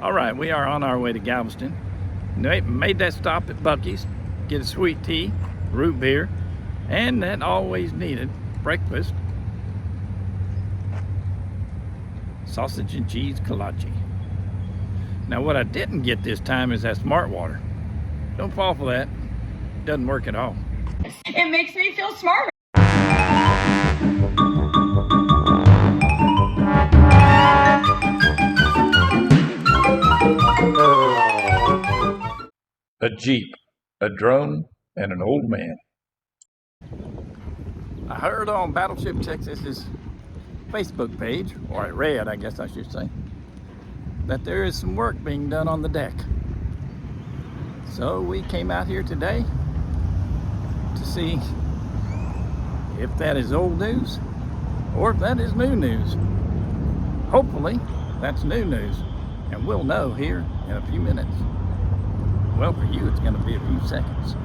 All right, we are on our way to Galveston. Made that stop at Buc-ee's, get a sweet tea, root beer, and that always needed breakfast, sausage and cheese kolache. Now what I didn't get this time is that smart water. Don't fall for that. It doesn't work at all. It makes me feel smarter. A Jeep, a drone, and an old man. I heard on Battleship Texas's Facebook page, or I read, I guess I should say, that there is some work being done on the deck. So we came out here today to see if that is old news or if that is new news. Hopefully that's new news, and we'll know here in a few minutes. Well, for you, it's going to be a few seconds.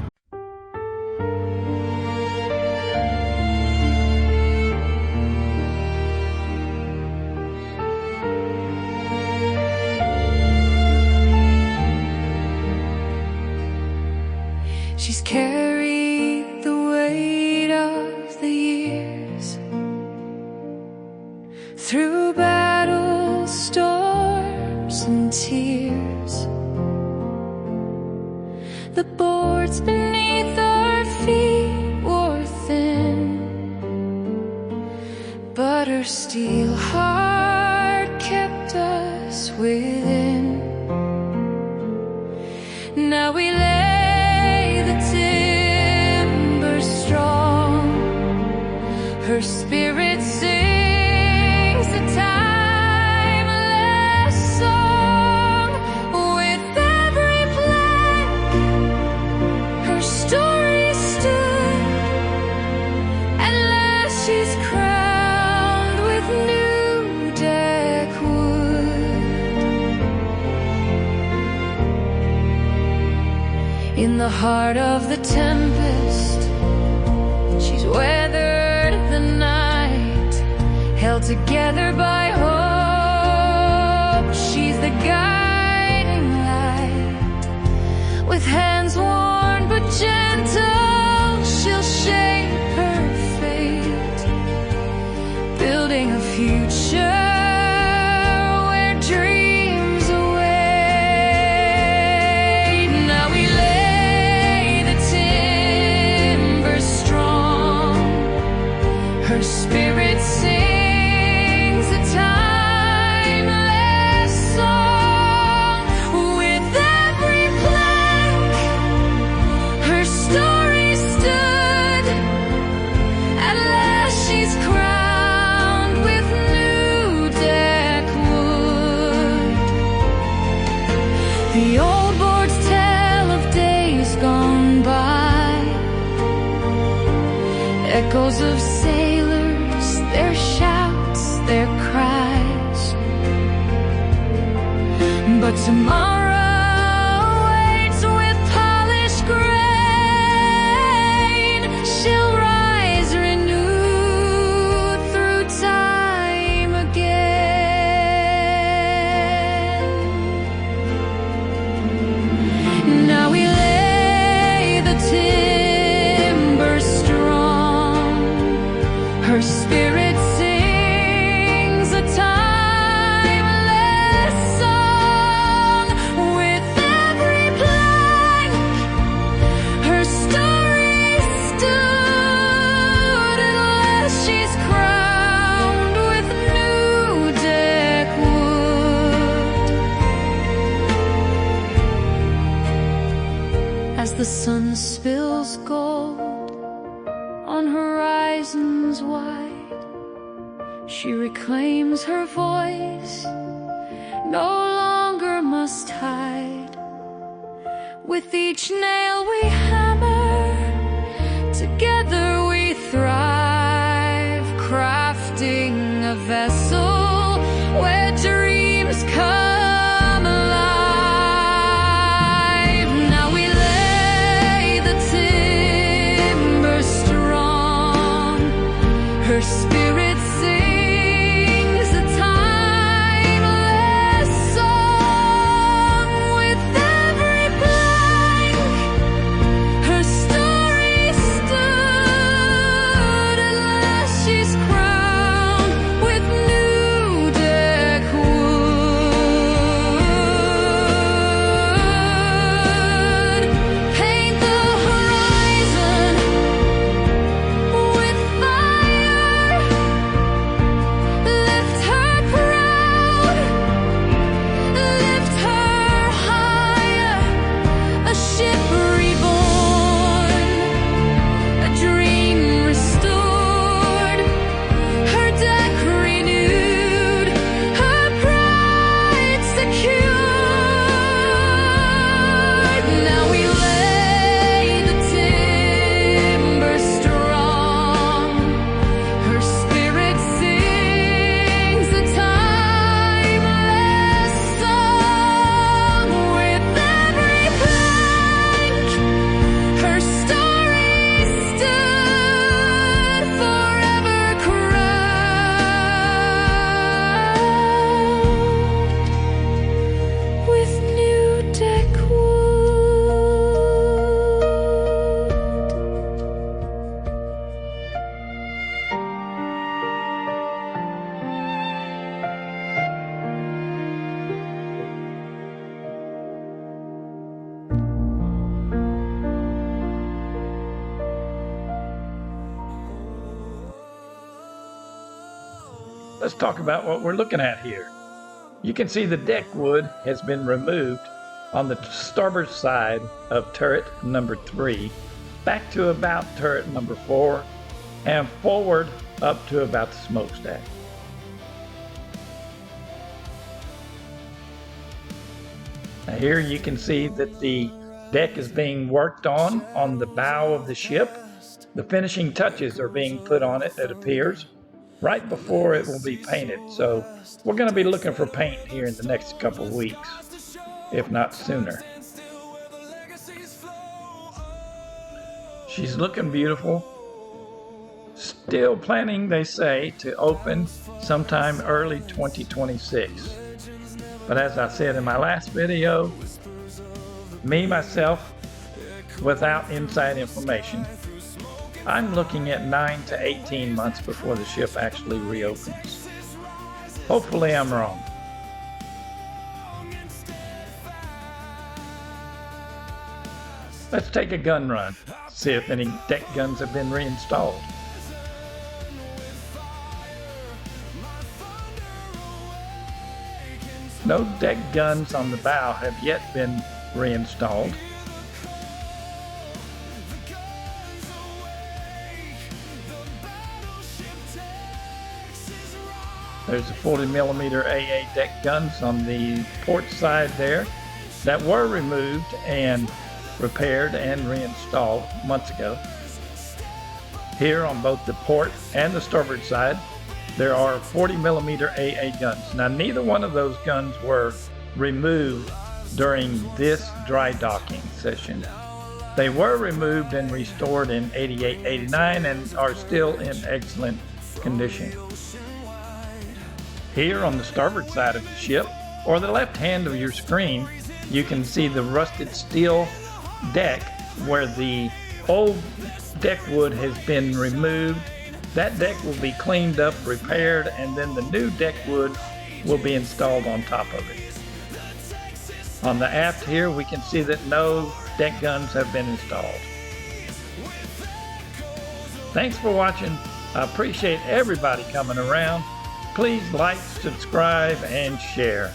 She's carried the weight of the years through battle, storms, and tears. The boards beneath our feet wore thin, but her steel heart kept us within. Now we lay the timber strong, her spirit sings a timeless song. With every plank her story stood, at last she's crowned with new deck wood. In the heart of the tempest, she's weathered the night, held together by hope. She's the guiding light. With hands worn but gentle, she'll shape her fate, building a future where dreams await. Now we lay the timber strong, her spirit sings a timeless song. With every plank her story stood, at last she's crowned with new deck wood. The old boards tell of days gone by, echoes of sailors, their shouts, their cries. But tomorrow waits with polished grain. She'll rise renewed through time again. Now we lay the timber strong, her spirit sings a timeless song. With every plank her story stood, at last she's crowned with new deck wood. As the sun spills gold on horizons wide, she reclaims her voice, no longer must hide. With each nail we hammer, together we thrive, crafting a vessel where dreams come alive. Now we lay the timber strong, her spirit sings a timeless song. let's talk about what we're looking at here. You can see the deck wood has been removed on the starboard side of turret number 3, back to about turret number 4, and forward up to about the smokestack. Now here you can see that the deck is being worked on the bow of the ship. The finishing touches are being put on it, it appears, right before it will be painted. So we're going to be looking for paint here in the next couple weeks, if not sooner. She's looking beautiful. Still planning, they say, to open sometime early 2026. But as I said in my last video, myself, without inside information, I'm looking at 9 to 18 months before the ship actually reopens. Hopefully I'm wrong. Let's take a gun run, see if any deck guns have been reinstalled. No deck guns on the bow have yet been reinstalled. There's the 40mm AA deck guns on the port side there that were removed and repaired and reinstalled months ago. Here on both the port and the starboard side, there are 40mm AA guns. Now, neither one of those guns were removed during this dry docking session. They were removed and restored in 88, 89 and are still in excellent condition. Here on the starboard side of the ship, or the left hand of your screen, you can see the rusted steel deck where the old deck wood has been removed. That deck will be cleaned up, repaired, and then the new deck wood will be installed on top of it. On the aft here, we can see that no deck guns have been installed. Thanks for watching. I appreciate everybody coming around. Please like, subscribe, and share.